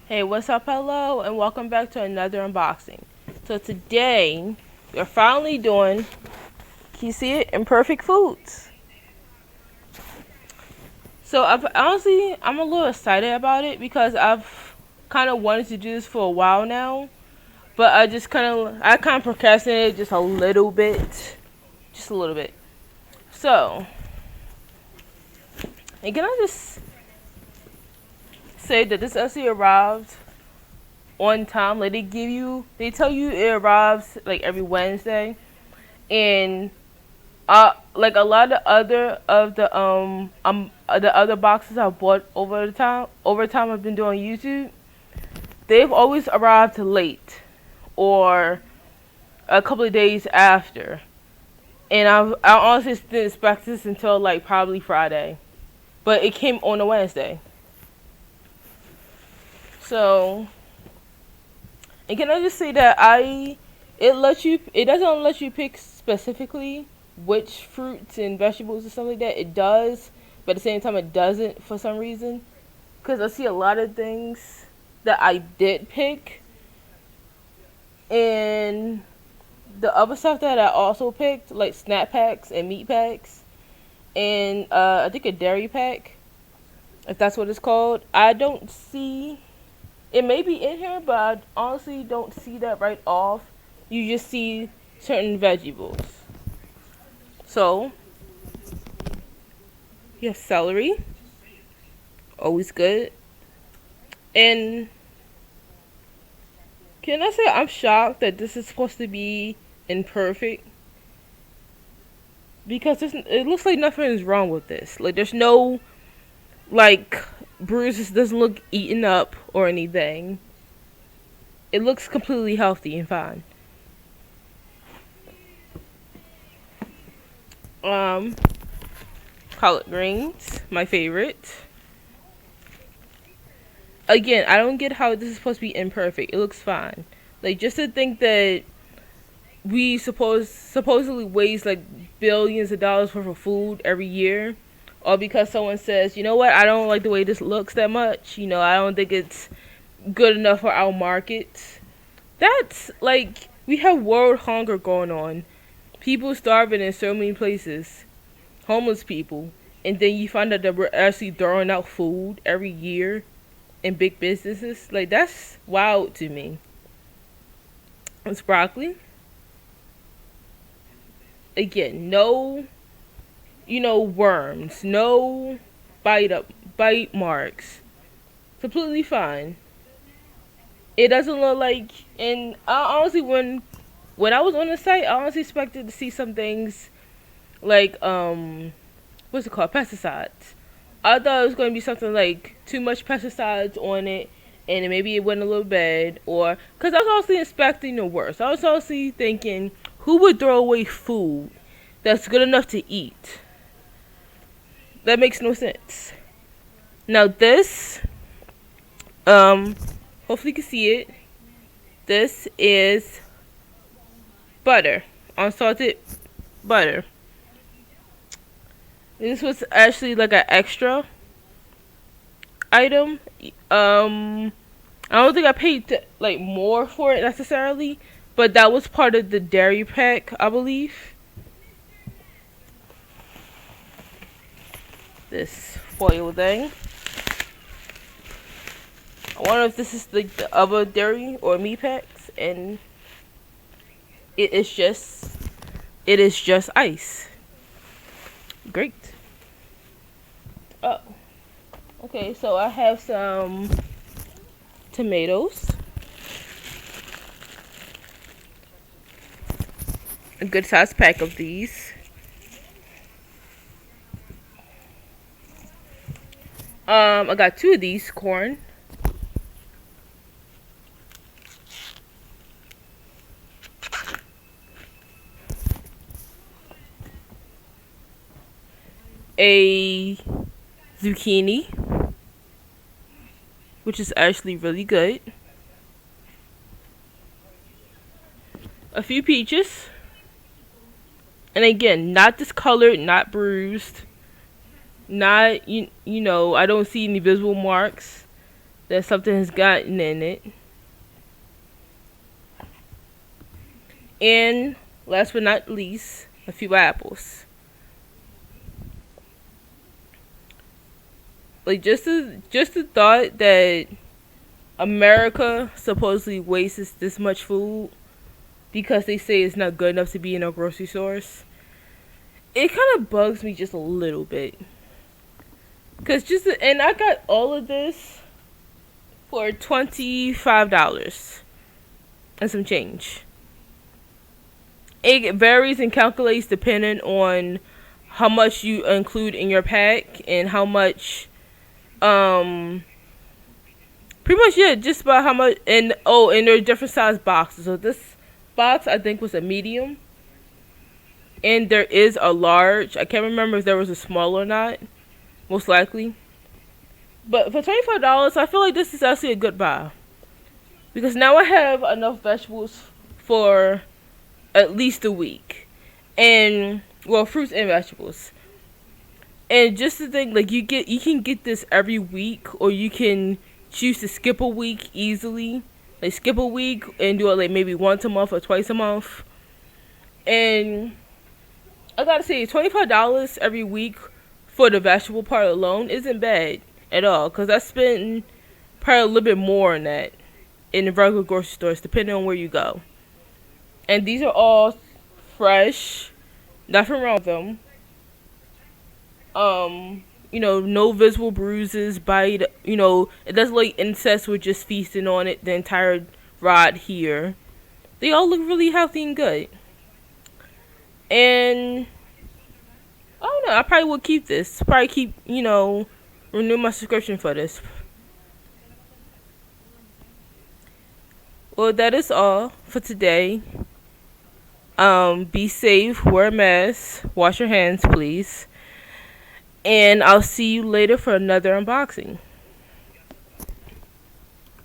Hey, what's up? Hello, and welcome back to another unboxing. So today, we're finally doing, can you see it? Imperfect Foods. So I'm a little excited about it because I've kind of wanted to do this for a while now, but I kind of procrastinated just a little bit, just a little bit. So, and can I just say that this actually arrived on time? Like they tell you it arrives like every Wednesday, and like a lot of the other boxes I've bought over time I've been doing YouTube, they've always arrived late or a couple of days after, and I honestly didn't expect this until like probably Friday, but it came on a Wednesday. So, and can I just say that it doesn't let you pick specifically which fruits and vegetables and stuff like that. It does, but at the same time it doesn't for some reason. Because I see a lot of things that I did pick, and the other stuff that I also picked, like snack packs and meat packs, and I think a dairy pack, if that's what it's called. I don't see it may be in here, but I honestly don't see that right off. You just see certain vegetables. So, you have celery, always good. And can I say I'm shocked that this is supposed to be imperfect? Because it looks like nothing is wrong with this. Like, there's no, like, bruises, doesn't look eaten up or anything. It looks completely healthy and fine. Um, Collard greens, my favorite. Again, I don't get how this is supposed to be imperfect. It looks fine. Like, just to think that we supposedly waste like billions of dollars worth of food every year, all because someone says, you know what, I don't like the way this looks that much. I don't think it's good enough for our market. That's like, we have world hunger going on. People starving in so many places. Homeless people. And then you find out that we're actually throwing out food every year in big businesses. Like, that's wild to me. It's broccoli. Again, no, worms. No bite marks. Completely fine. It doesn't look like, and I honestly, when I was on the site, I honestly expected to see some things like what's it called, pesticides. I thought it was going to be something like too much pesticides on it, and maybe it went a little bad, or because I was also expecting the worst. I was also thinking, who would throw away food that's good enough to eat? That makes no sense. Now this, hopefully you can see it. This is butter, unsalted butter. This was actually like an extra item. I don't think I paid like more for it necessarily, but that was part of the dairy pack, I believe. This foil thing. I wonder if this is like the other dairy or meat packs, and it is just ice. Great. Oh, okay. So I have some tomatoes, a good sized pack of these. I got two of these corn. A zucchini, which is actually really good. A few peaches. And again, not discolored, not bruised, not I don't see any visible marks. that something has gotten in it. And last but not least, a few apples. Like just the thought that America supposedly wastes this much food because they say it's not good enough to be in our grocery stores. It kind of bugs me just a little bit. And I got all of this for $25 and some change. It varies and calculates depending on how much you include in your pack and how much, pretty much, yeah, just about how much. And there are different size boxes. So this box I think was a medium, and there is a large. I can't remember if there was a small or not. Most likely, but for $25, I feel like this is actually a good buy because now I have enough vegetables for at least a week, and well, fruits and vegetables. And just to think, like you can get this every week, or you can choose to skip a week easily. Like skip a week and do it like maybe once a month or twice a month. And I gotta say, $25 every week for the vegetable part alone isn't bad at all. Cause I spend probably a little bit more on that in the regular grocery stores, depending on where you go. And these are all fresh. Nothing wrong with them. No visible bruises, bite. It doesn't look like insects were just feasting on it the entire ride here. They all look really healthy and good. And I don't know. I probably will keep this. Probably keep, renew my subscription for this. Well, that is all for today. Be safe. Wear a mask. Wash your hands, please. And I'll see you later for another unboxing.